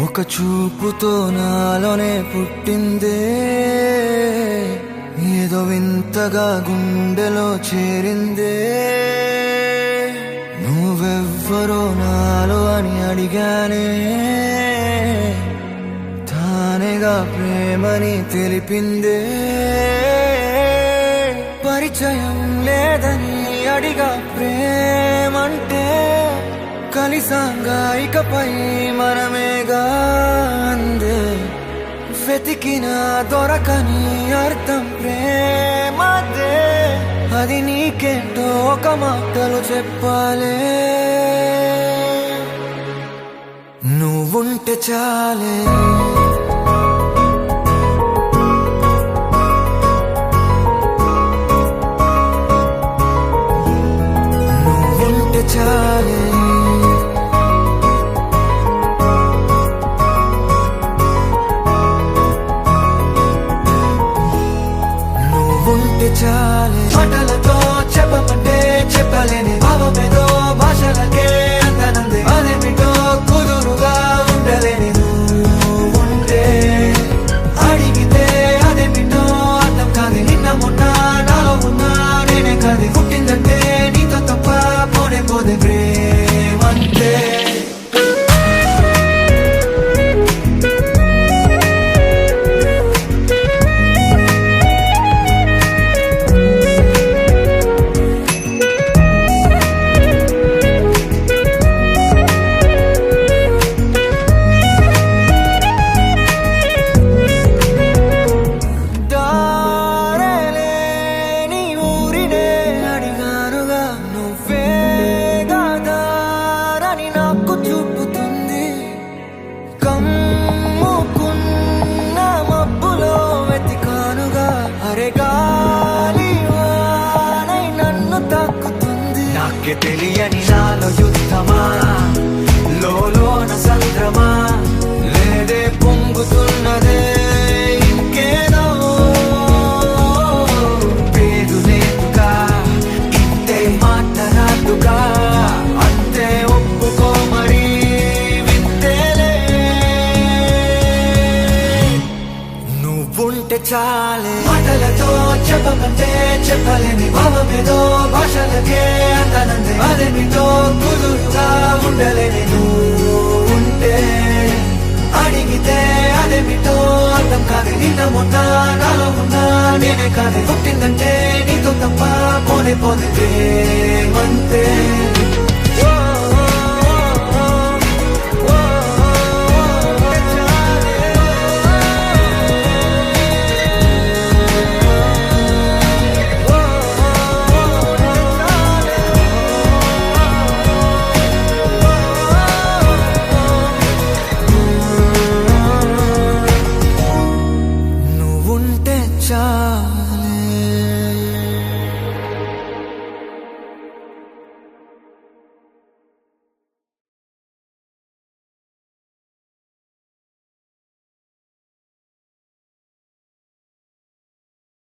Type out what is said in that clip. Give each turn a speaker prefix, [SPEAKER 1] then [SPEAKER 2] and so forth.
[SPEAKER 1] ఒక చూపుతో నాలోనే పుట్టిందే, ఏదో వింతగా గుండెలో చేరిందే. నువ్వెవ్వరో నాలో అని అడిగానే, తానేగా ప్రేమని తెలిపిందే. పరిచయం లేదని అడిగా ప్రేమంటే, కలిసాంగా ఇకపై మనమేగా అందే. వెతికిన దొరకని అర్థం ప్రేమదే, అది నీకేంటో ఒక మాటలు చెప్పాలే. నువ్వుంటే చాలే, నువ్వుంటే చాలే, నువ్వుంటే చాలే. మాటలతో చెప్పమంటే చెప్పలేని భావమేదో భాషలకే అందనందే. అదేమిటో కుదురుగా ఉండలేని నువ్వుంటే, అడిగితే అదేమిటో అర్థం కాదు. నిన్న మొన్న నాలో ఉన్నా నేనే కాదు. పుట్టిందంటే నీతో తప్ప పోనే పోదే ప్రేమంతే. కమ్ముకున్న మబ్బులో వెతికానుగా, అరే గాలి వానై నన్ను తాకుతుంది. నాకే తెలియని నాలో యుద్ధమా, లోన సంద్రమా, లేదే పొంగుతున్నదే ఇంకేదో. పేరు లేదుగా, ఇంతే మాట రాదుగా, అంతే ఒప్పుకో మరి. నువ్వుంటే చాలే, మాటలతో చెప్పమంటే చెప్పలేని భావమేదో భాషలకే అందనందే. అదేమిటో కుదురుగా ఉండలేని నువ్వుంటే, అడిగితే అదేమిటో అర్థం కాదు. నిన్న మొన్న నాలో ఉన్నా నేనే కాదు. పుట్టిందంటే నీతో తప్ప పోనే పోదే ప్రేమంతే.